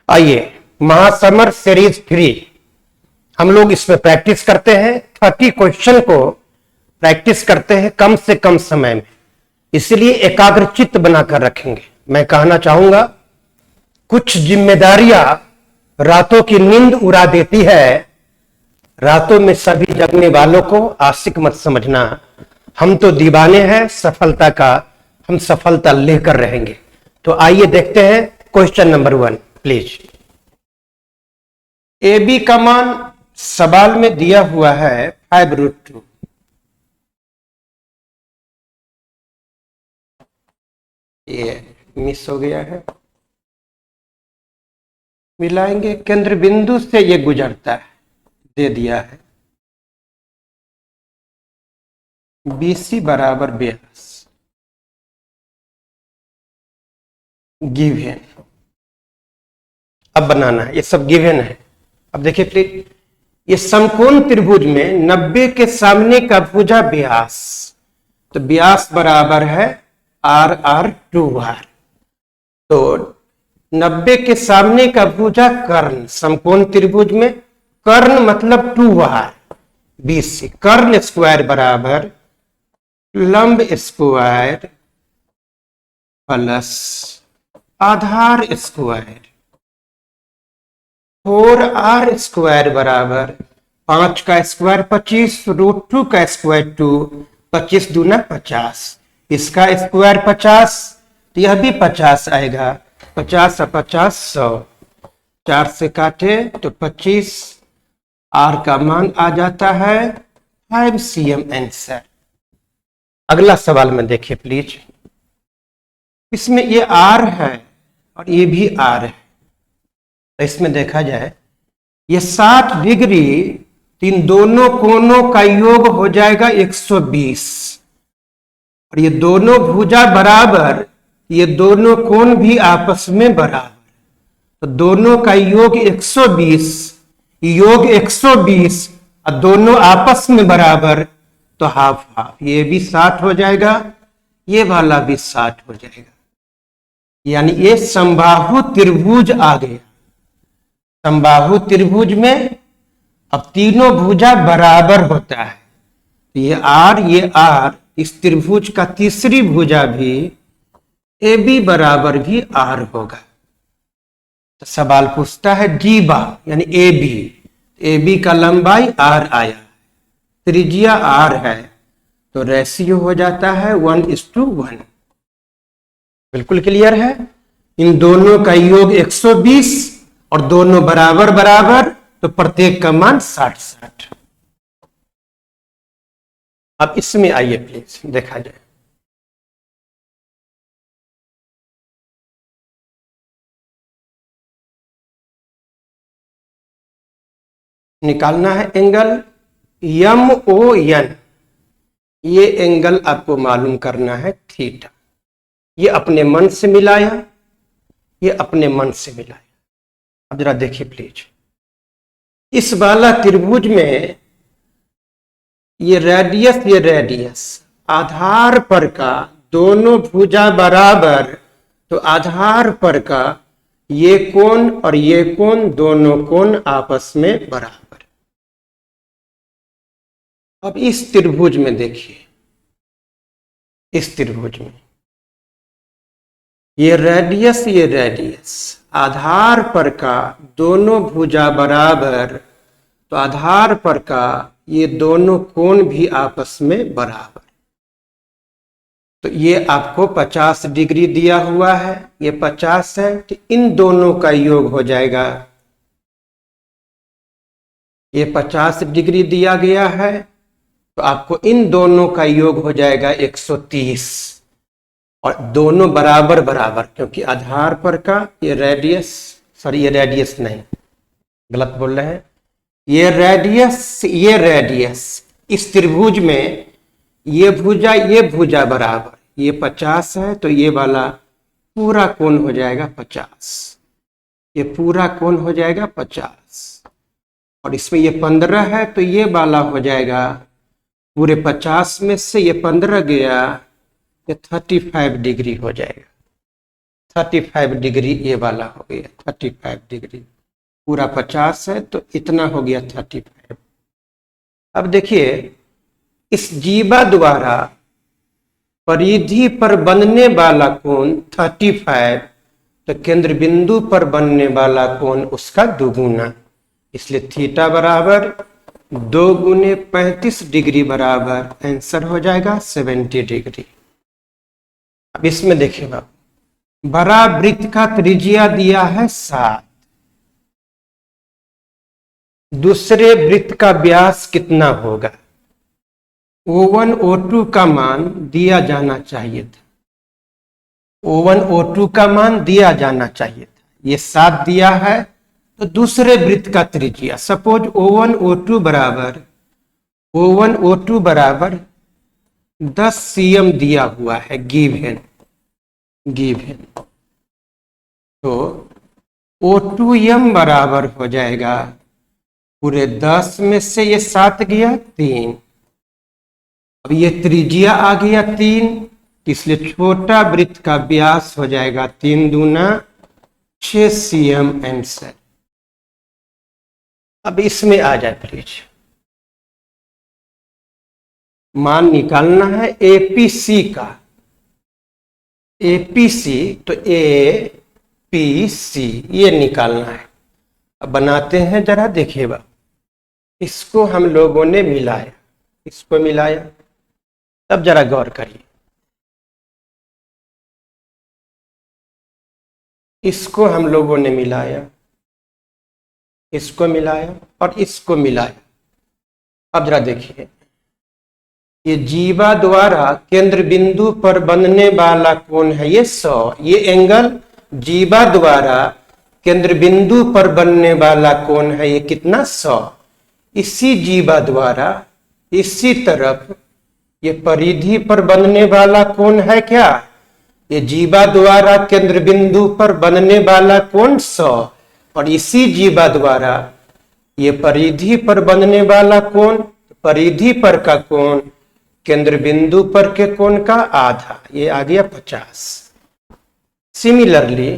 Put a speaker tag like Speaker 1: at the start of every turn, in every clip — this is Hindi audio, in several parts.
Speaker 1: आइए महासमर सीरीज 3 हम लोग इसमें प्रैक्टिस करते हैं। 30 क्वेश्चन को प्रैक्टिस करते हैं कम से कम समय में, इसलिए एकाग्रचित्त बनाकर रखेंगे। मैं कहना चाहूंगा कुछ जिम्मेदारियां रातों की नींद उड़ा देती है। रातों में सभी जगने वालों को आशिक मत समझना। हम तो दीवाने हैं सफलता का, हम सफलता लेकर रहेंगे। तो आइए देखते हैं question number 1 please. A B का मान सवाल में दिया हुआ है 5√2। ये मिस हो गया है, मिलाएंगे। केंद्र बिंदु से ये गुजरता है, दे दिया है BC बराबर 42 गिवन। अब बनाना है, ये सब गिवन है। अब देखिए प्लीज, ये समकोण त्रिभुज में 90 के सामने का भुजा व्यास, तो व्यास बराबर है R/2R। तो 90 के सामने का भुजा कर्ण, समकोण त्रिभुज में कर्ण मतलब 2R BC। कर्ण स्क्वायर बराबर लंब स्क्वायर प्लस आधार स्क्वायर 4R स्क्वायर बराबर 5 का स्क्वायर 25 √2 का स्क्वायर 2 25 दूना 50, इसका स्क्वायर 50, तो यह भी 50 आएगा। 50 और 50 100, 4 से काटे तो 25। R का मान आ जाता है 5 cm आंसर। अगला सवाल में देखिए प्लीज, इसमें ये R है और ये भी R है। तो इसमें देखा जाए ये 60 डिग्री, इन दोनों कोणों का योग हो जाएगा 120, और ये दोनों भुजा बराबर, ये दोनों कोण भी आपस में बराबर, तो दोनों का योग 120, योग 120 और दोनों आपस में बराबर, तो हाफ हाफ। ये भी 60 हो जाएगा, ये वाला भी 60 हो जाएगा। यानी ये समबाहु त्रिभुज आ गया। समबाहु त्रिभुज में अब तीनों भुजा बराबर होता है, तो ये R इस त्रिभुज का तीसरी भुजा भी AB बराबर भी R होगा। तो सवाल पूछता है जीवा यानी AB का लंबाई R आया, त्रिज्या R है, तो रेशियो हो जाता है 1:1। बिल्कुल क्लियर है। इन दोनों का योग 120 और दोनों बराबर बराबर, तो प्रत्येक का मान 60-60। अब इसमें आइए प्लीज देखा जाए। निकालना है एंगल MON। ये एंगल आपको मालूम करना है थीटा। ये अपने मन से मिलाया, ये अपने मन से मिलाया। अब जरा देखिए प्लीज, इस वाला त्रिभुज में ये रेडियस आधार पर का दोनों भुजा बराबर, तो आधार पर का ये कोण और ये कोण, दोनों कोण आपस में बराबर। अब इस त्रिभुज में देखिए, इस त्रिभुज में ये रेडियस आधार पर का दोनों भुजा बराबर, तो आधार पर का ये दोनों कोण भी आपस में बराबर। तो ये आपको 50 डिग्री दिया हुआ है, ये 50 है, तो इन दोनों का योग हो जाएगा। ये 50 डिग्री दिया गया है, तो आपको इन दोनों का योग हो जाएगा 130, और दोनों बराबर बराबर, क्योंकि आधार पर का ये रेडियस नहीं, गलत बोल रहे हैं। ये रेडियस इस त्रिभुज में ये भुजा बराबर, ये 50 है, तो ये वाला पूरा कोण हो जाएगा 50, ये पूरा कोण हो जाएगा 50, और इसमें ये 15 है, तो ये वाला हो जाएगा पूरे 50 में से ये 15 गया, ये 35 डिग्री हो जाएगा। 35 डिग्री ये वाला हो गया 35 डिग्री। पूरा 50 है तो इतना हो गया 35। अब देखिए इस जीवा द्वारा परिधि पर बनने वाला कोण 35, तो केंद्र बिंदु पर बनने वाला कोण उसका दुगुना, इसलिए थीटा बराबर 2 गुने 35 डिग्री बराबर आंसर हो जाएगा 70 डिग्री। अब इसमें देखिएगा बड़ा वृत्त का त्रिज्या दिया है 7, दूसरे वृत्त का व्यास कितना होगा? O1 O2 का मान दिया जाना चाहिए था, O1 O2 का मान दिया जाना चाहिए था। ये 7 दिया है तो दूसरे वृत्त का त्रिज्या सपोज O1 O2 बराबर 10 cm दिया हुआ है गिवन तो O2m बराबर हो जाएगा पूरे 10 में से ये 7 गया 3। अब ये त्रिज्या आ गया 3, इसलिए छोटा वृत्त का व्यास हो जाएगा 3 दूना 6 cm आंसर। अब इसमें आ जाए प्लीज, मान निकालना है एपीसी का, एपीसी तो एपीसी ये निकालना है। अब बनाते हैं जरा देखिएगा, इसको हम लोगों ने मिलाया, इसको मिलाया, तब जरा गौर करिए, इसको हम लोगों ने मिलाया, इसको मिलाया और इसको मिलाया। अब जरा देखिए ये जीवा द्वारा केंद्र बिंदु पर बनने वाला कोण है ये 100, ये एंगल जीवा द्वारा केंद्र बिंदु पर बनने वाला कोण है ये कितना 100। इसी जीवा द्वारा इसी तरफ ये परिधि पर बनने वाला कोण है क्या? ये जीवा द्वारा केंद्र बिंदु पर बनने वाला कोण 100 और इसी जीवा द्वारा ये परिधि पर बनने वाला कोण, परिधि पर का कोण केंद्र बिंदु पर के कोण का आधा, ये आ गया 50। सिमिलरली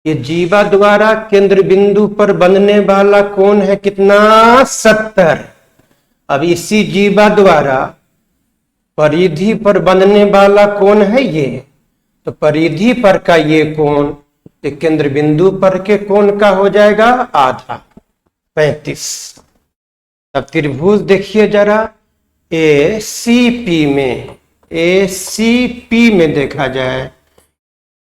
Speaker 1: ये जीवा द्वारा केंद्र बिंदु पर बनने वाला कोण है कितना 70। अब इसी जीवा द्वारा परिधि पर बनने वाला कोण है ये, तो परिधि पर का ये कोण केंद्र बिंदु पर के कोण का हो जाएगा आधा 35। अब त्रिभुज देखिए जरा एसीपी में देखा जाए,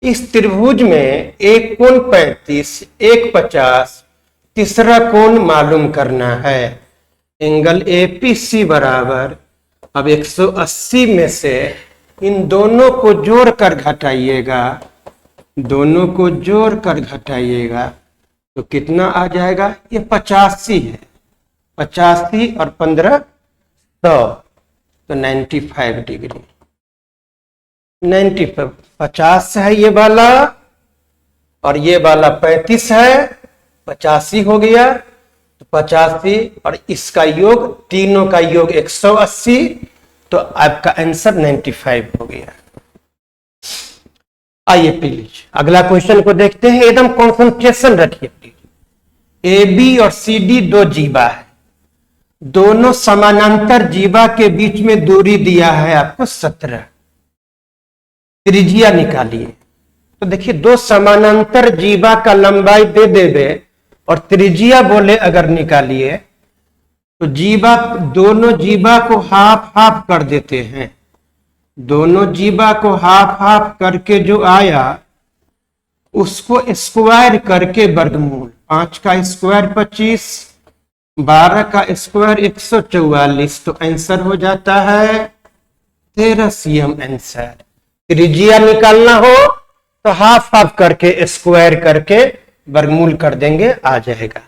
Speaker 1: इस त्रिभुज में एक कोण 35, एक 50, तीसरा कोण मालूम करना है। एंगल एपीसी बराबर, अब 180 में से इन दोनों को जोड़कर घटाइएगा, दोनों को जोड़कर घटाइएगा तो कितना आ जाएगा? ये 85 है, 85 और 15 100 तो 95 डिग्री। 95 50 है ये वाला और ये वाला 35 है, 85 हो गया तो 85 और इसका योग, तीनों का योग 180, तो आपका आंसर 95 हो गया। आइए प्लीज अगला क्वेश्चन को देखते हैं, एकदम कंसंट्रेशन रखिए प्लीज। ए बी और सी डी दो जीवा है, दोनों समानांतर जीवा के बीच में दूरी दिया है आपको 17, त्रिज्या निकालिए। तो देखिए दो समानांतर जीवा का लंबाई दे देवे और त्रिज्या बोले अगर निकालिए तो जीवा, दोनों जीवा को हाफ हाफ कर देते हैं, दोनों जीवा को हाफ हाफ करके जो आया उसको स्क्वायर करके वर्गमूल, 5 का स्क्वायर 25, 12 का स्क्वायर 144, तो आंसर हो जाता है 13 cm आंसर। त्रिज्या निकालना हो तो हाफ हाफ करके स्क्वायर करके वर्गमूल कर देंगे, आ जाएगा।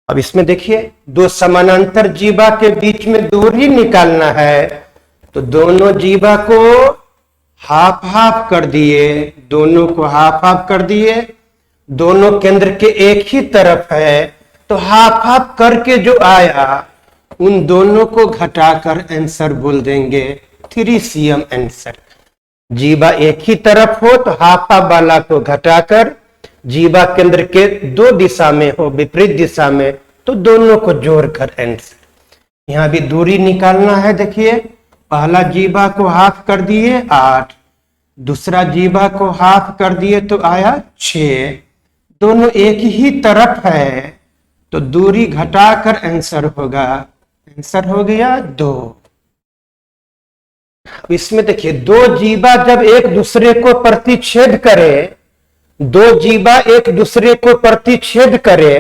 Speaker 1: अब इसमें देखिए दो समानांतर जीवा के बीच में दूरी निकालना है, तो दोनों जीवा को हाफ हाफ कर दिए, दोनों को हाफ हाफ कर दिए, दोनों केंद्र के एक ही तरफ है, तो हाफ हाफ करके जो आया उन दोनों को घटाकर आंसर बोल देंगे 3 cm आंसर। जीवा एक ही तरफ हो तो हाफा वाला को घटाकर जीवा केंद्र के दो दिशा में हो, विपरीत दिशा में, तो दोनों को जोड़कर आंसर। यहां भी दूरी निकालना है। देखिए, पहला जीवा को हाफ कर दिए 8, दूसरा जीवा को हाफ कर दिए तो आया 6, दोनों एक ही तरफ है तो दूरी घटाकर आंसर होगा। आंसर हो गया 2। इसमें देखिए, दो जीवा जब एक दूसरे को प्रतिच्छेद करे, दो जीवा एक दूसरे को प्रतिच्छेद करे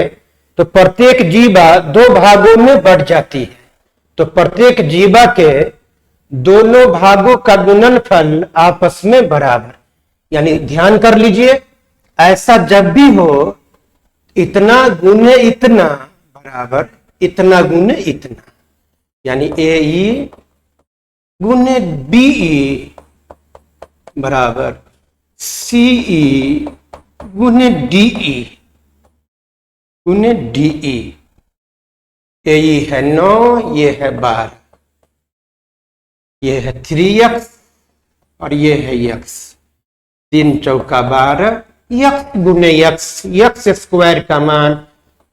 Speaker 1: तो प्रत्येक जीवा दो भागों में बढ़ जाती है। तो प्रत्येक जीवा के दोनों भागों का गुणनफल आपस में बराबर, यानी ध्यान कर लीजिए, ऐसा जब भी हो इतना गुने इतना बराबर इतना गुने इतना, यानी ए गुने बी बराबर सी गुने डी गुने डी। ए है 9, ये है 12, ये है 3x और ये है x, 3 चौका 12, x गुने x स्क्वायर का मान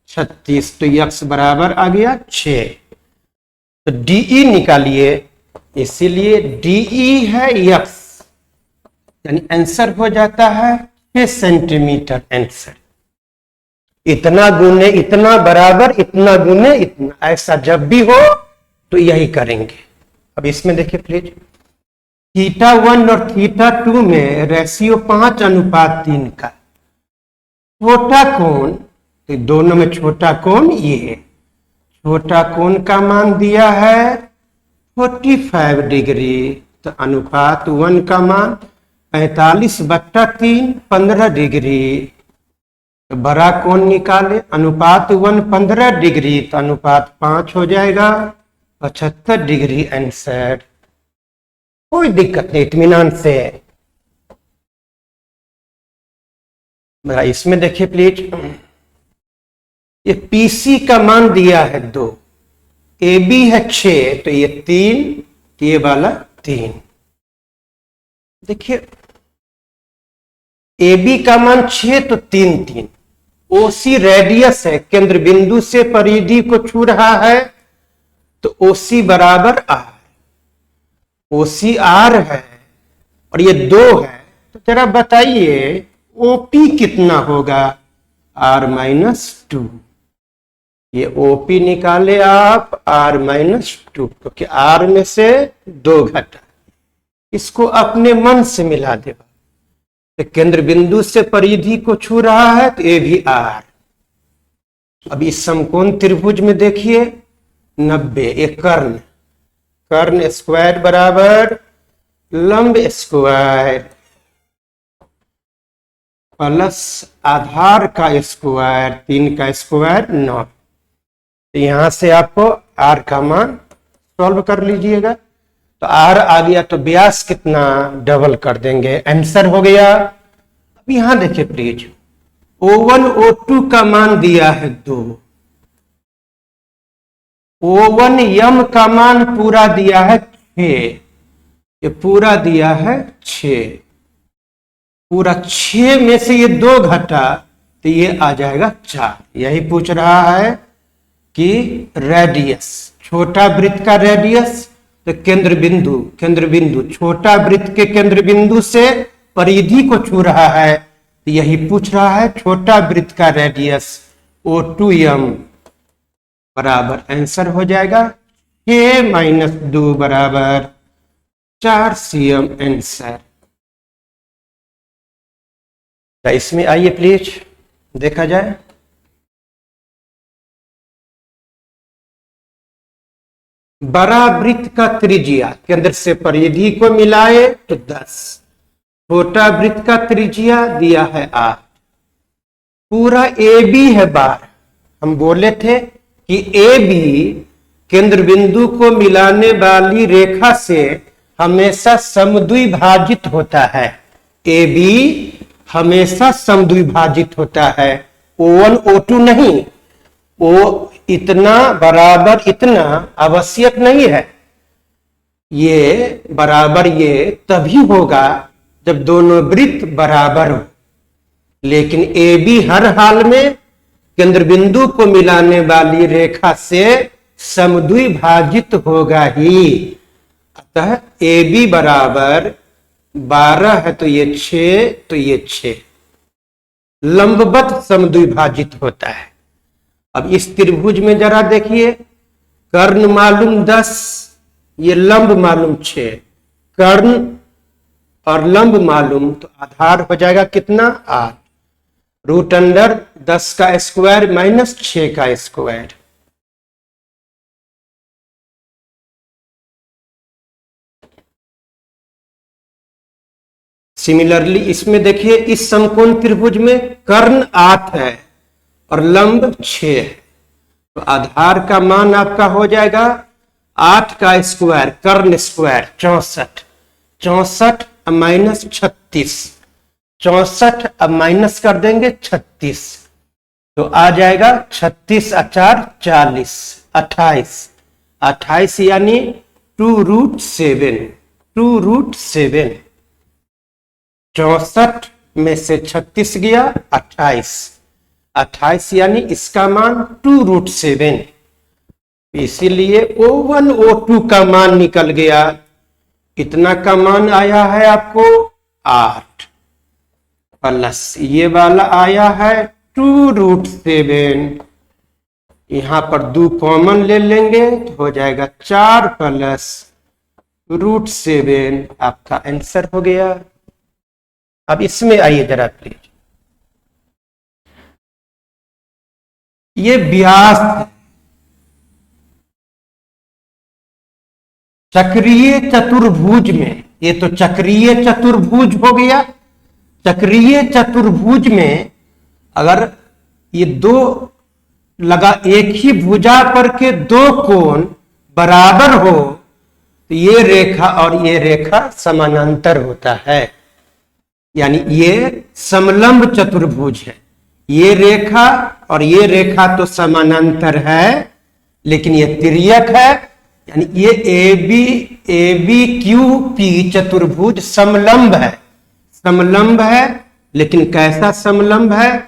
Speaker 1: 36, तो x बराबर आ गया 6। तो डी निकालिए, इसीलिए डी है x, यानी आंसर हो जाता है 6 सेंटीमीटर आंसर। इतना गुने इतना बराबर इतना गुने इतना, ऐसा जब भी हो तो यही करेंगे। अब इसमें देखिए प्लीज, θ1 और θ2 में रेशियो 5:3 का। छोटा कोण, तो दोनों में छोटा कोण ये, छोटा कोण का मान दिया है 45 डिग्री, तो अनुपात 1 का मान 45/3 15 डिग्री। तो बड़ा कोण निकाले, अनुपात 1 15 डिग्री, तो अनुपात 5 हो जाएगा 75 डिग्री आंसर। कोई दिक्कत नहीं, इत्मीनान से। इसमें देखिए प्लीज, ये पीसी का मान दिया है 2, ए बी है 6, तो ये 3, ये वाला 3। देखिए, ए बी का मान 6 तो 3 3। ओसी रेडियस है, केंद्र बिंदु से परिधि को छू रहा है, तो ओसी बराबर आर। ओसी आर है और ये 2 है, तो जरा बताइए ओपी कितना होगा? R-2। ये ओपी निकाले आप R-2, क्योंकि R में से 2 घटा, इसको अपने मन से मिला देगा। तो केंद्र बिंदु से परिधि को छू रहा है तो ये भी R। अब इस समकोण त्रिभुज में देखिए 90, एक कर्ण, कर्ण स्क्वायर बराबर लंब स्क्वायर प्लस आधार का स्क्वायर, 3 का स्क्वायर 9। तो यहां से आपको R का मान सॉल्व कर लीजिएगा। तो R आ गया तो व्यास कितना, डबल कर देंगे, आंसर हो गया। अब यहां देखिए प्लीज, O1 O2 का मान दिया है 2, O1 यम का मान पूरा दिया है 6, ये पूरा दिया है 6, पूरा 6 में से ये 2 घटा तो ये आ जाएगा 4। यही पूछ रहा है कि रेडियस, छोटा वृत्त का रेडियस, तो केंद्र बिंदु छोटा वृत्त के केंद्र बिंदु से परिधि को छू रहा है, तो यही पूछ रहा है छोटा वृत्त का रेडियस O2m बराबर, आंसर हो जाएगा 6 - 2 बराबर 4 cm आंसर। तो इसमें आइए प्लीज देखा जाए। बड़ा वृत्त का त्रिज्या केंद्र से परिधि को मिलाए तो 10, छोटा वृत्त का त्रिज्या दिया है 8, पूरा ए बी है 12। हम बोले थे कि ए बी केंद्र बिंदु को मिलाने वाली रेखा से हमेशा समद्विभाजित होता है। ए बी हमेशा समद्विभाजित होता है, O1 O2 नहीं। O इतना बराबर इतना आवश्यक नहीं है, ये बराबर ये तभी होगा जब दोनों वृत्त बराबर हो। लेकिन ए बी हर हाल में केंद्र बिंदु को मिलाने वाली रेखा से समद्विभाजित होगा ही। अतः ए बी बराबर 12 है तो ये 6, तो ये 6 लंबवत समद्विभाजित होता है। अब इस त्रिभुज में जरा देखिए, कर्ण मालूम 10, ये लंब मालूम 6, कर्ण और लंब मालूम, तो आधार हो जाएगा कितना 8, रूट अंडर 10 का स्क्वायर माइनस 6 का स्क्वायर। सिमिलरली इसमें देखिए, इस समकोण त्रिभुज में कर्ण 8 है और लंब 6 है, तो आधार का मान आपका हो जाएगा 8 का स्क्वायर कर्ण स्क्वायर 64, 64 अब माइनस 36, 64 अब माइनस कर देंगे 36, तो आ जाएगा 36 4 40, 28, 28 यानी 2√7, 2√7। 64 में से 36 गया 28, 28 यानी इसका मान 2√7। इसीलिए O1 O2 का मान निकल गया, कितना का मान आया है आपको 8, प्लस ये वाला आया है 2√7। यहां पर 2 कॉमन ले लेंगे तो हो जाएगा 4 प्लस √7, आपका आंसर हो गया। अब इसमें आइए जरा प्लीज, ये व्यास चक्रीय चतुर्भुज में, ये तो चक्रीय चतुर्भुज हो गया। चक्रीय चतुर्भुज में अगर ये दो लगा एक ही भुजा पर के दो कोण बराबर हो तो ये रेखा और ये रेखा समानांतर होता है, यानी ये समलंब चतुर्भुज है। ये रेखा और ये रेखा तो समानांतर है, लेकिन ये तिर्यक है, यानी ये ए बी क्यू पी चतुर्भुज समलंब है। समलंब है, लेकिन कैसा समलंब है?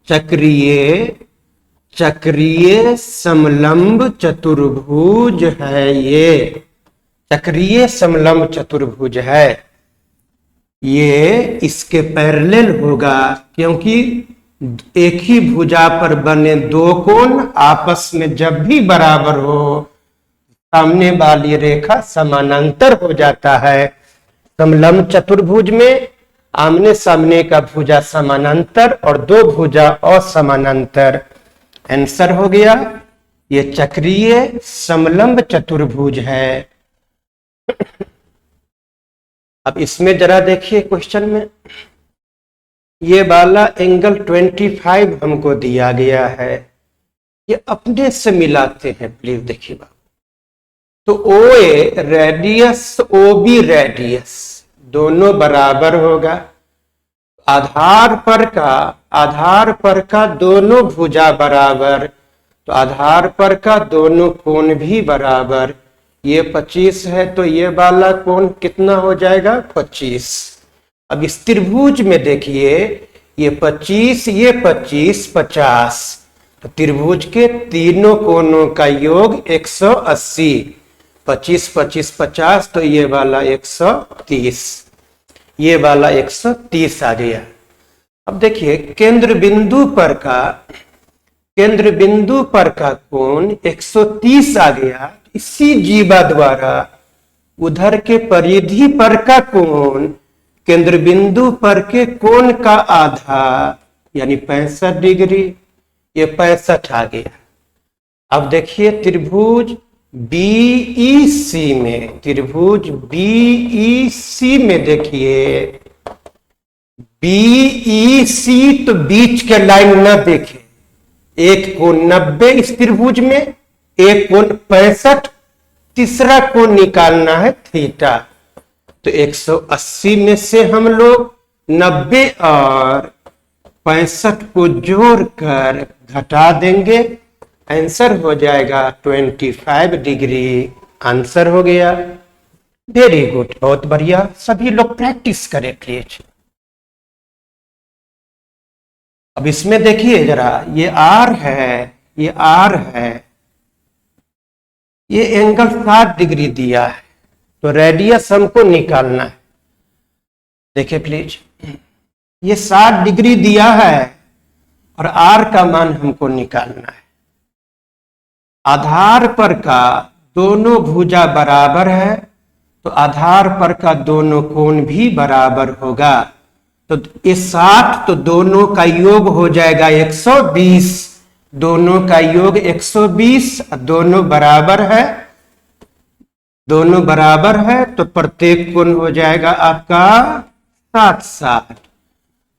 Speaker 1: चक्रीय समलंब चतुर्भुज है। ये चक्रीय समलंब चतुर्भुज है। ये इसके पैरेलल होगा, क्योंकि एक ही भुजा पर बने दो कोण आपस में जब भी बराबर हो सामने वाली रेखा समानांतर हो जाता है। समलंब चतुर्भुज में आमने सामने का भुजा समानांतर और दो भुजा असमानांतर। आंसर हो गया, ये चक्रीय समलंब चतुर्भुज है। अब इसमें जरा देखिए क्वेश्चन में, ये वाला एंगल 25 हमको दिया गया है, ये अपने से मिलाते हैं प्लीज देखिए बाबू। तो OA रेडियस OB रेडियस दोनों बराबर होगा। आधार पर का दोनों भुजा बराबर, तो आधार पर का दोनों कोण भी बराबर। ये 25 है तो ये वाला कोण कितना हो जाएगा 25। अब इस त्रिभुज में देखिए, ये 25 ये 25 50, तो त्रिभुज के तीनों कोणों का योग 180। 25 25 50, तो ये वाला 130, ये वाला 130 आ गया। अब देखिए केंद्र बिंदु पर का कोण 130 आ गया। इसी जीवा द्वारा उधर के परिधि पर का कोण केंद्र बिंदु पर के कोण का आधा यानी 65 डिग्री, ये 65 आ गया। अब देखिए त्रिभुज BEC में देखिए, BEC तो बीच के लाइन न देखे, एक कोण 90 इस त्रिभुज में, एक कोण 65, तीसरा कोण निकालना है थीटा। तो 180 में से हम लोग 90 और 65 को जोड़कर घटा देंगे, आंसर हो जाएगा 25 डिग्री। आंसर हो गया। वेरी गुड, बहुत बढ़िया। सभी लोग प्रैक्टिस करें प्लीज। अब इसमें देखिए जरा, ये आर है, ये आर है, ये एंगल 60 डिग्री दिया है, तो रेडियस हमको निकालना है। देखिए प्लीज, ये 60 डिग्री दिया है और आर का मान हमको निकालना है। आधार पर का दोनों भुजा बराबर है, तो आधार पर का दोनों कोण भी बराबर होगा। तो ये 60, तो दोनों का योग हो जाएगा 120, दोनों का योग 120, दोनों बराबर है, दोनों बराबर है, तो प्रत्येक कोण हो जाएगा आपका 60-60।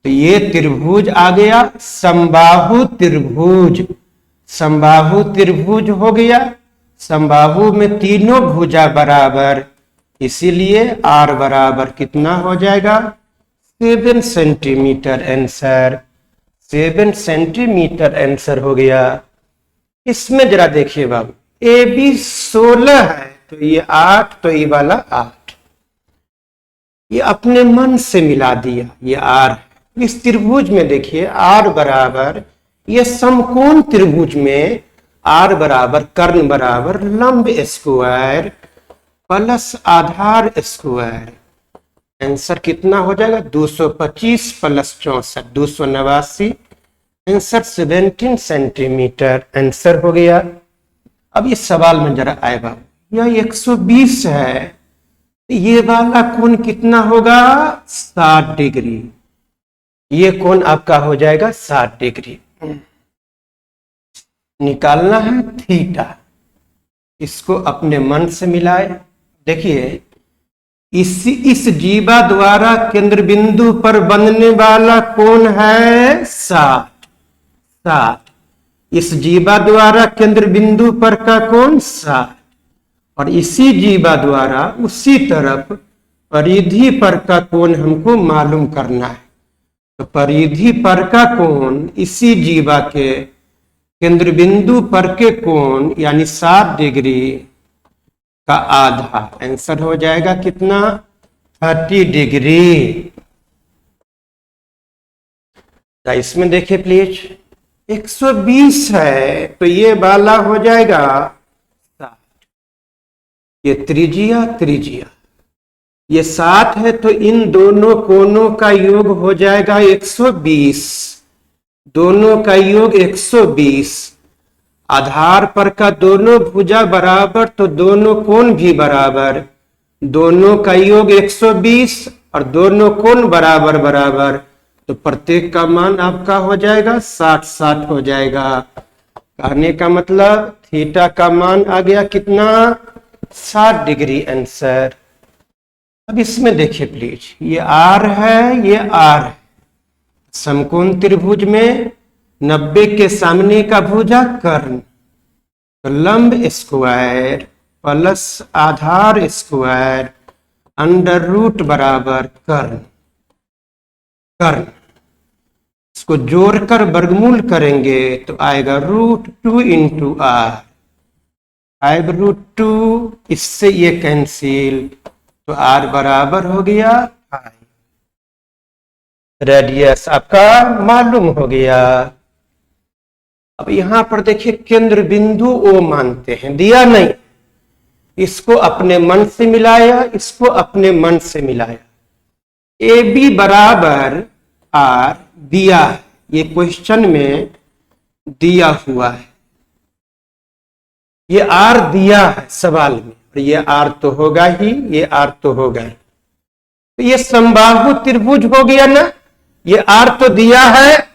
Speaker 1: तो ये त्रिभुज आ गया समबाहु त्रिभुज, समबाहु त्रिभुज हो गया। समबाहु में तीनों भुजा बराबर, इसीलिए आर बराबर कितना हो जाएगा 7 सेंटीमीटर। आंसर 7 सेंटीमीटर आंसर हो गया। इसमें जरा देखिए बाबू, ए बी 16 है, तो ये 8, तो ये वाला 8, ये अपने मन से मिला दिया, ये आर है। इस त्रिभुज में देखिए आर बराबर, ये समकोण त्रिभुज में आर बराबर कर्ण बराबर लंब स्क्वायर प्लस आधार स्क्वायर। आंसर कितना हो जाएगा 225 प्लस 64, 289। आंसर 17 सेंटीमीटर आंसर हो गया। अब इस सवाल में जरा आए बाबू, यह 120 है, ये वाला कोण कितना होगा 60 डिग्री, ये कोण आपका हो जाएगा 60 डिग्री। निकालना है थीटा, इसको अपने मन से मिलाए। देखिए इस जीवा द्वारा केंद्र बिंदु पर बनने वाला कोण है 60। इस जीवा द्वारा केंद्र बिंदु पर का कोण 60, और इसी जीवा द्वारा उसी तरफ परिधि पर का कोण हमको मालूम करना है। तो परिधि पर का कोण इसी जीवा के केंद्र बिंदु पर के कोण यानी 60 डिग्री का आधा। आंसर हो जाएगा कितना 30 डिग्री। तो इसमें देखिए प्लीज, 120 है, तो ये वाला हो जाएगा 60, ये त्रिज्या त्रिज्या, ये 60 है, तो इन दोनों कोणों का योग हो जाएगा 120, दोनों का योग 120। आधार पर का दोनों भुजा बराबर, तो दोनों कोण भी बराबर, दोनों का योग 120 और दोनों कोण बराबर बराबर, तो प्रत्येक का मान आपका हो जाएगा 60-60 हो जाएगा। कहने का मतलब थीटा का मान आ गया कितना 60 डिग्री आंसर। अब इसमें देखिए प्लीज, ये आर है, ये आर है, समकोण त्रिभुज में 90 के सामने का भुजा कर्ण, तो लंब स्क्वायर प्लस आधार स्क्वायर अंडर रूट बराबर कर्ण। कर्ण इसको जोड़कर वर्गमूल करेंगे तो आएगा √2 इंटू आर, 5√2, इससे ये कैंसिल, तो आर बराबर हो गया 5। रेडियस आपका मालूम हो गया। अब यहां पर देखिए केंद्र बिंदु ओ मानते हैं, दिया नहीं, इसको अपने मन से मिलाया, इसको अपने मन से मिलाया। ए बी बराबर आर दिया है, ये क्वेश्चन में दिया हुआ है, ये आर दिया है सवाल में, और ये आर तो होगा ही, ये आर तो होगा ही, तो ये समबाहु त्रिभुज हो गया ना। ये आर तो दिया है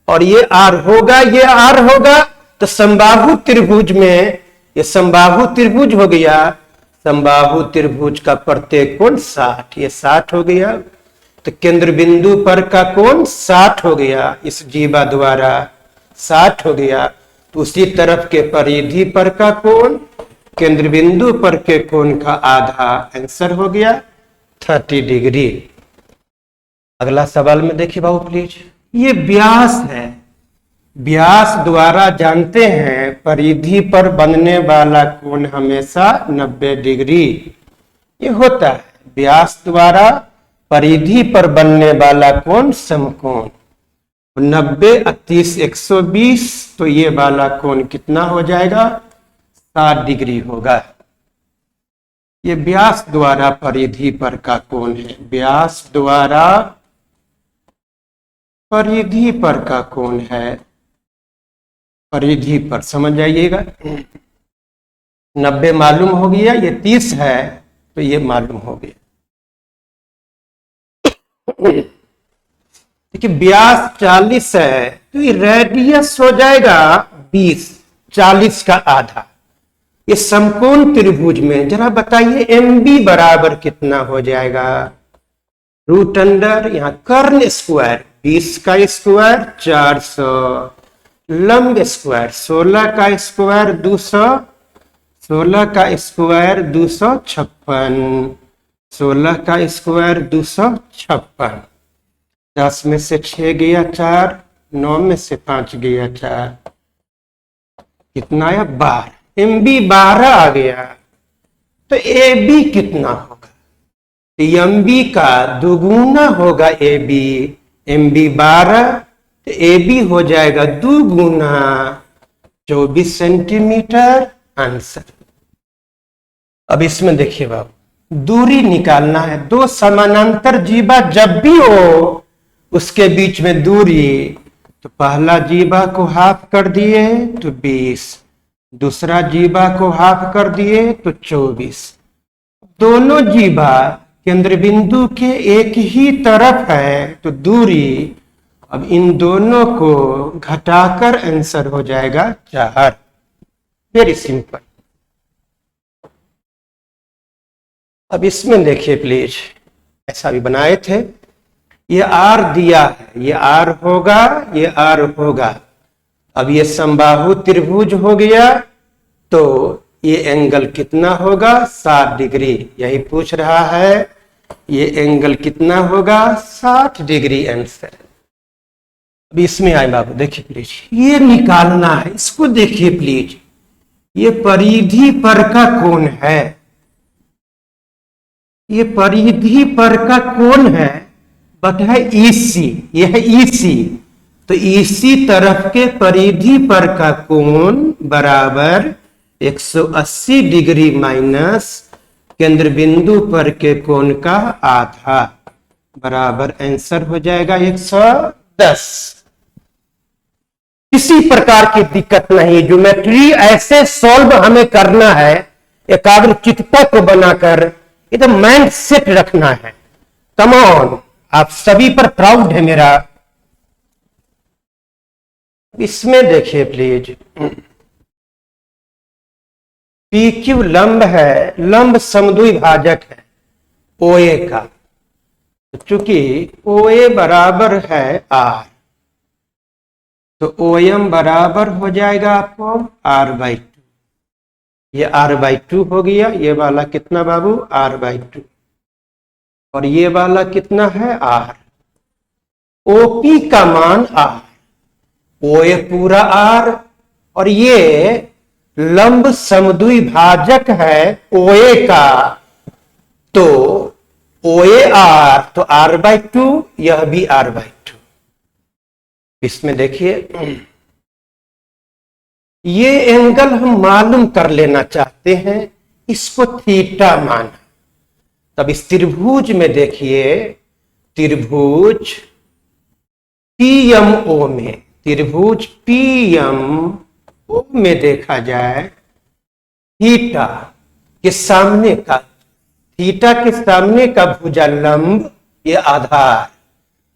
Speaker 1: और ये आर होगा, ये आर होगा, तो समबाहु त्रिभुज में ये समबाहु त्रिभुज हो गया। समबाहु त्रिभुज का प्रत्येक कोण 60, ये 60 हो गया, तो केंद्र बिंदु पर का कोण 60 हो गया, इस जीवा द्वारा 60 हो गया, तो उसी तरफ के परिधि पर का कोण केंद्र बिंदु पर के कोण का आधा। आंसर हो गया 30 डिग्री। अगला सवाल में देखिए बाबू प्लीज, ये व्यास है, व्यास द्वारा जानते हैं परिधि पर बनने वाला कोण हमेशा 90 डिग्री। ये होता है व्यास द्वारा परिधि पर बनने वाला कोण समकोण। 90 और 30 120, तो ये वाला कोण कितना हो जाएगा? 60 डिग्री होगा। ये व्यास द्वारा परिधि पर का कोण है, व्यास द्वारा परिधि पर का कोण है, परिधि पर समझ जाइएगा। 90 मालूम हो गया, ये 30 है तो ये मालूम हो गया। देखिए व्यास 40 है तो ये रेडियस हो जाएगा 20, 40 का आधा। ये समकोण त्रिभुज में जरा बताइए MB बराबर कितना हो जाएगा? रूट अंडर यहाँ कर्ण स्क्वायर 20 का स्क्वायर 400, लंब स्क्वायर 16 का स्क्वायर 200, 16 का स्क्वायर 256, 16 का स्क्वायर 256। 10 में से 6 गया 4, 9 में से 5 गया 4, कितना आया? 12। MB 12 आ गया तो AB कितना होगा? MB का दुगुना होगा AB। MB 12 तो AB हो जाएगा दुगुना 24 सेंटीमीटर आंसर। अब इसमें देखिए बाबू दूरी निकालना है। दो समानांतर जीवा जब भी हो उसके बीच में दूरी, तो पहला जीवा को हाफ कर दिए तो 20, दूसरा जीवा को हाफ कर दिए तो 24। दोनों जीवा केंद्र बिंदु के एक ही तरफ है तो दूरी, अब इन दोनों को घटाकर आंसर हो जाएगा 4। Very simple. अब इसमें देखिए प्लीज, ऐसा भी बनाए थे। ये R दिया है, ये R होगा, ये R होगा। अब ये समबाहु त्रिभुज हो गया तो ये एंगल कितना होगा? 60 डिग्री। यही पूछ रहा है, ये एंगल कितना होगा? 60 डिग्री आंसर। अब इसमें आए बाबू देखिए प्लीज, ये निकालना है, इसको देखिए प्लीज। ये परिधि पर का कोण है, ये परिधि पर का कोण है, बट है EC, यह है EC। तो EC तरफ के परिधि पर का कोण बराबर 180 डिग्री माइनस केंद्र बिंदु पर के कोण का आधा, बराबर आंसर हो जाएगा 110। किसी प्रकार की दिक्कत नहीं, ज्योमेट्री ऐसे सॉल्व हमें करना है, एकाग्रचित्ता को बनाकर एकदम माइंड सेट रखना है। कम ऑन, आप सभी पर प्राउड है मेरा। इसमें देखिए प्लीज, PQ लंब है, लंब समद्विभाजक है OA का। चूंकि OA बराबर है R, तो OM बराबर हो जाएगा आपको R/2। ये R/2 हो गया। ये वाला कितना बाबू? R/2। और ये वाला कितना है? R। OP का मान R, OA पूरा R, और ये लंब समद्विभाजक है OA का, तो OA R, तो R/2, यह भी R/2। इसमें देखिए ये एंगल हम मालूम कर लेना चाहते हैं, इसको थीटा माना। तब इस त्रिभुज में देखिए, त्रिभुज PMO में, त्रिभुज PMO में देखा जाए, थीटा के सामने का, थीटा के सामने का भुजा लंब, ये आधार,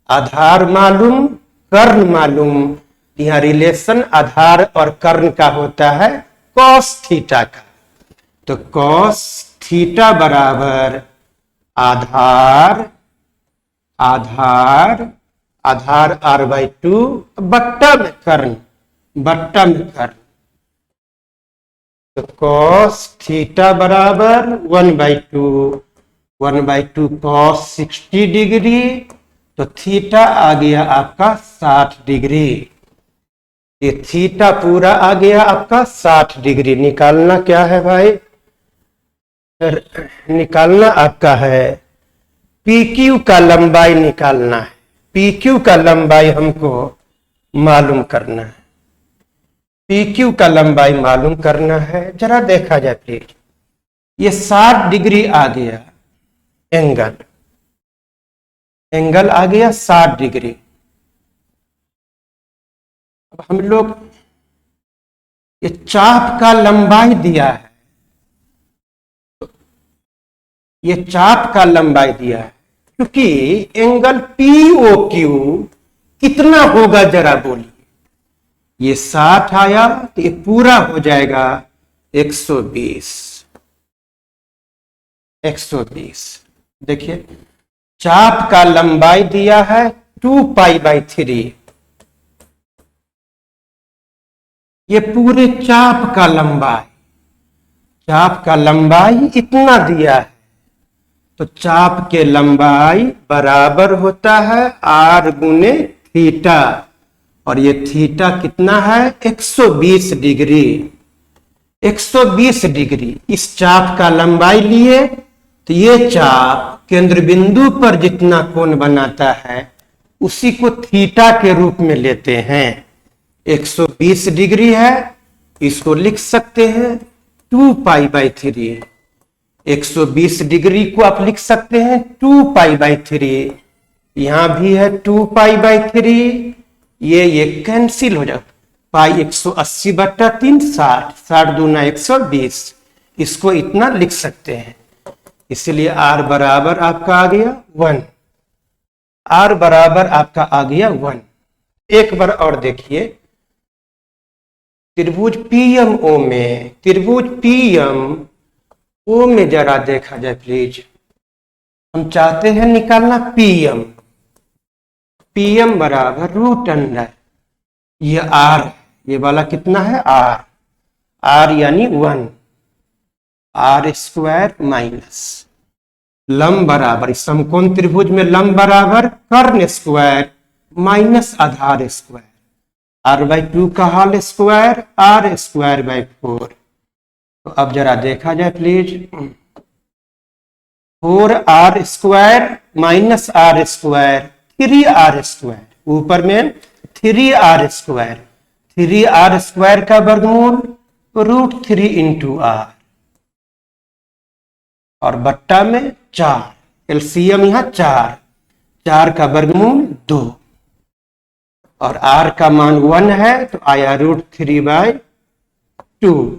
Speaker 1: आधार मालूम, कर्ण मालूम। यहां रिलेशन आधार और कर्ण का होता है cos थीटा का। तो cos थीटा बराबर आधार, आधार, आधार R/2 बट्टा में कर्ण, बट्टा में कर्ण। तो cos थीटा बराबर 1/2, 1/2 cos 60 डिग्री। तो थीटा आ गया आपका 60 डिग्री। ये थीटा पूरा आ गया आपका 60 डिग्री। निकालना क्या है भाई? निकालना आपका है PQ का लंबाई निकालना है। PQ का लंबाई हमको मालूम करना है। PQ का लंबाई मालूम करना है। जरा देखा जाए प्लीज, ये 60 डिग्री आ गया एंगल आ गया 60 डिग्री। अब हम लोग ये चाप का लंबाई दिया है, ये चाप का लंबाई दिया है, क्योंकि एंगल POQ कितना होगा जरा बोलिए। ये 60 आया तो ये पूरा हो जाएगा 120। देखिए चाप का लंबाई दिया है 2π/3। ये पूरे चाप का लंबाई इतना दिया है, तो चाप के लंबाई बराबर होता है R गुने थीटा, और ये थीटा कितना है 120 डिग्री। 120 डिग्री इस चाप का लंबाई लिए तो ये चाप केंद्र बिंदु पर जितना कोण बनाता है उसी को थीटा के रूप में लेते हैं। 120 डिग्री है, इसको लिख सकते हैं 2π/3। 120 डिग्री को आप लिख सकते हैं 2π/3। यहां भी है 2π/3। ये कैंसिल हो जाए, पाई 180/3 60, 60 दूना 120, इसको इतना लिख सकते हैं। इसलिए R बराबर आपका आ गया 1। R बराबर आपका आ गया 1। एक बार और देखिए, त्रिभुज PMO में जरा देखा जाए प्लीज। हम चाहते हैं निकालना PM बराबर √, ये R, ये वाला कितना है R यानी 1, R² माइनस लंब बराबर, समकोण त्रिभुज में लंब बराबर कर्ण स्क्वायर माइनस आधार स्क्वायर, R/2 का होल स्क्वायर R²/4। तो अब जरा देखा जाए please, 4R² minus R², 3R², ऊपर में 3R², 3R² का वर्गमूल √3 × R, और बट्टा में 4, एलसीएम यहां 4 का वर्गमूल 2, और R का मान 1 है तो आया √3/2।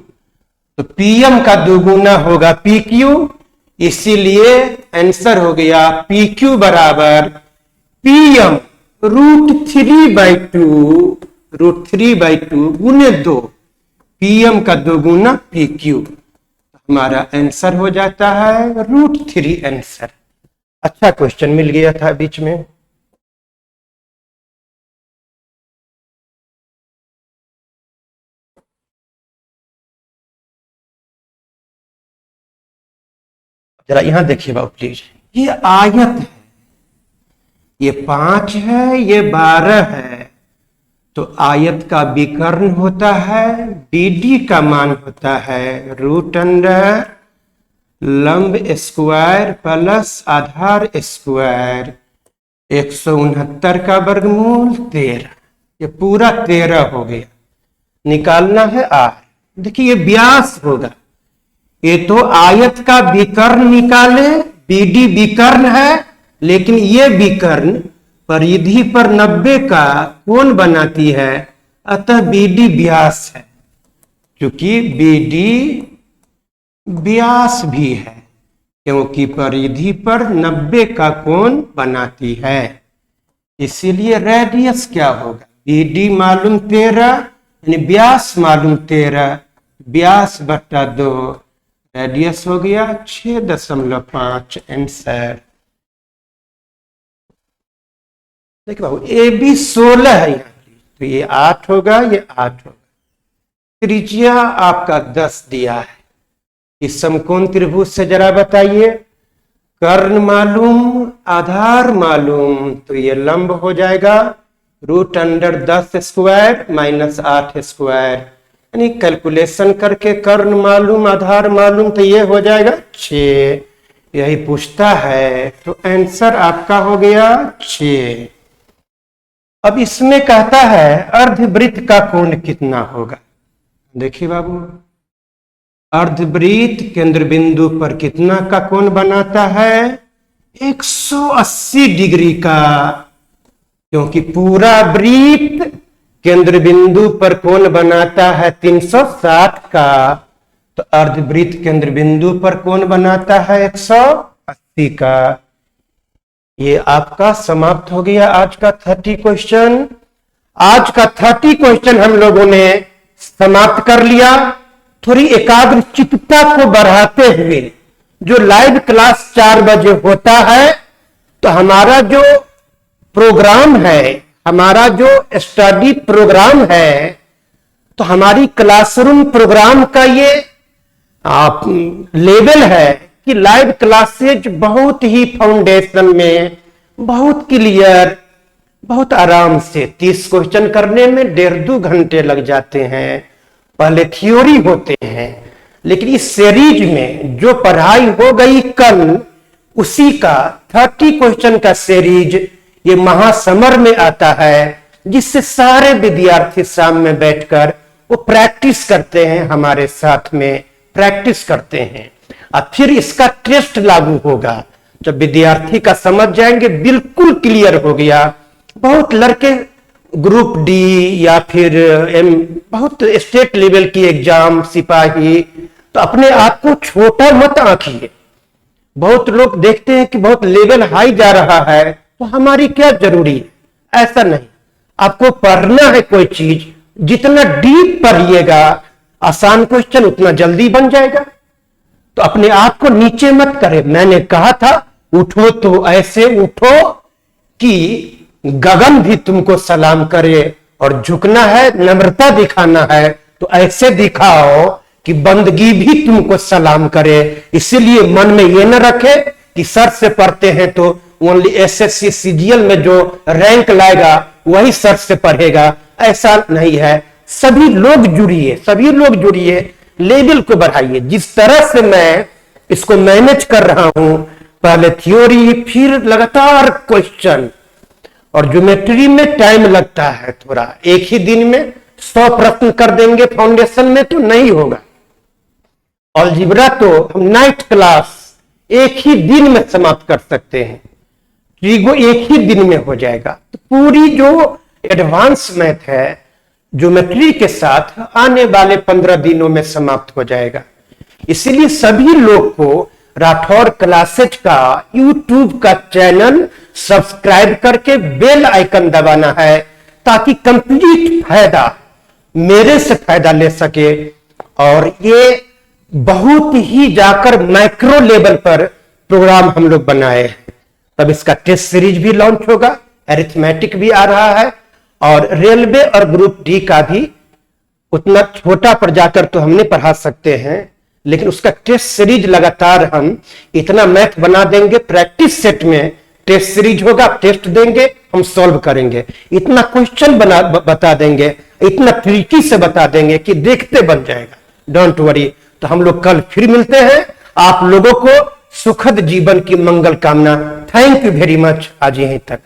Speaker 1: तो PM का दोगुना होगा PQ, इसीलिए आंसर हो गया PQ बराबर PM √3/2 गुने 2, PM का दोगुना PQ। हमारा आंसर हो जाता है √3 आंसर। अच्छा क्वेश्चन मिल गया था बीच में। जरा यहां देखिए बाबू प्लीज, ये आयत है, ये 5 है, ये 12 है, तो आयत का विकर्ण होता है, BD का मान होता है √, लंब स्क्वायर प्लस आधार स्क्वायर, 169 का वर्गमूल 13, ये पूरा 13 हो गया। निकालना है R। देखिए ये व्यास होगा, ये तो आयत का विकर्ण निकाले, BD विकर्ण है, लेकिन ये विकर्ण परिधि पर 90 का कोण बनाती है, अतः BD व्यास है। क्योंकि BD व्यास भी है, क्योंकि परिधि पर 90 का कोण बनाती है, इसीलिए रेडियस क्या होगा, BD मालूम 13 यानी व्यास मालूम 13, व्यास बटा 2, रेडियस हो गया 6.5 आंसर। देखिए बाबू AB 16 है यहाँ, तो ये 8 होगा, ये 8 होगा। त्रिज्या आपका 10 दिया है। इस समकोण त्रिभुज से जरा बताइए, कर्ण मालूम, आधार मालूम, तो ये लंब हो जाएगा √10² - 8², यानी कैलकुलेशन करके कर्ण मालूम, आधार मालूम, तो ये हो जाएगा 6। यही पूछता है, तो आंसर आपका हो गया 6। अब इसमें कहता है अर्धवृत्त का कोण कितना होगा। देखिए बाबू, अर्धवृत्त केंद्र बिंदु पर कितना का कोण बनाता है? 180 डिग्री का, क्योंकि पूरा वृत्त केंद्र बिंदु पर कोण बनाता है 360 का, तो अर्धवृत्त केंद्र बिंदु पर कोण बनाता है 180 का। ये आपका समाप्त हो गया आज का 30 क्वेश्चन। आज का 30 क्वेश्चन हम लोगों ने समाप्त कर लिया। थोड़ी एकाग्रचित्तता को बढ़ाते हुए, जो लाइव क्लास 4 बजे होता है, तो हमारा जो प्रोग्राम है, हमारा जो स्टडी प्रोग्राम है, तो हमारी क्लासरूम प्रोग्राम का ये लेवल है कि लाइव क्लासेज बहुत ही फाउंडेशन में, बहुत क्लियर, बहुत आराम से 30 क्वेश्चन करने में 1.5-2 घंटे लग जाते हैं। पहले थ्योरी होते हैं, लेकिन इस सीरीज में जो पढ़ाई हो गई कल, उसी का 30 क्वेश्चन का सीरीज ये महासमर में आता है, जिससे सारे विद्यार्थी शाम में बैठकर वो प्रैक्टिस करते हैं, हमारे साथ में प्रैक्टिस करते हैं। अब फिर इसका टेस्ट लागू होगा, जब विद्यार्थी का समझ जाएंगे बिल्कुल क्लियर हो गया। बहुत लड़के ग्रुप डी या फिर बहुत स्टेट लेवल की एग्जाम, सिपाही, तो अपने आप को छोटा मत आंकिए। बहुत लोग देखते हैं कि बहुत लेवल हाई जा रहा है, तो हमारी क्या जरूरी है? ऐसा नहीं, आपको पढ़ना है कोई चीज, जितना डीप पढ़िएगा आसान क्वेश्चन उतना जल्दी बन जाएगा। तो अपने आप को नीचे मत करे। मैंने कहा था उठो तो ऐसे उठो कि गगन भी तुमको सलाम करे, और झुकना है, नम्रता दिखाना है, तो ऐसे दिखाओ कि बंदगी भी तुमको सलाम करे। इसीलिए मन में ये न रखे कि सर से पढ़ते हैं तो ओनली एसएससी सीजीएल में जो रैंक लाएगा वही सर से पढ़ेगा, ऐसा नहीं है। सभी लोग जुड़िए, सभी लोग जुड़िए, लेवल को बढ़ाइए। जिस तरह से मैं इसको मैनेज कर रहा हूं, पहले थ्योरी, फिर लगातार क्वेश्चन, और ज्योमेट्री में टाइम लगता है थोड़ा। एक ही दिन में 100 प्रश्न कर देंगे फाउंडेशन में तो नहीं होगा। अलजेब्रा तो हम नाइट क्लास एक ही दिन में समाप्त कर सकते हैं, ट्रिगो एक ही दिन में हो जाएगा। तो पूरी जो एडवांस मैथ है ज्योमेट्री के साथ आने वाले 15 दिनों में समाप्त हो जाएगा। इसीलिए सभी लोग को राठौर क्लासेज का यूट्यूब का चैनल सब्सक्राइब करके बेल आइकन दबाना है, ताकि कंप्लीट फायदा मेरे से फायदा ले सके। और ये बहुत ही जाकर मैक्रो लेवल पर प्रोग्राम हम लोग बनाए हैं। तब इसका टेस्ट सीरीज भी लॉन्च होगा, अरिथमेटिक भी आ रहा है, और रेलवे और ग्रुप डी का भी उतना छोटा पर जाकर तो हम नहीं पढ़ा सकते हैं, लेकिन उसका टेस्ट सीरीज लगातार हम इतना मैथ बना देंगे। प्रैक्टिस सेट में टेस्ट सीरीज होगा, टेस्ट देंगे, हम सॉल्व करेंगे, इतना क्वेश्चन बता देंगे, इतना ट्रिकी से बता देंगे कि देखते बन जाएगा। Don't worry. तो हम लोग कल फिर मिलते हैं। आप लोगों को सुखद जीवन की मंगल कामना। Thank you very much. आज यहीं तक।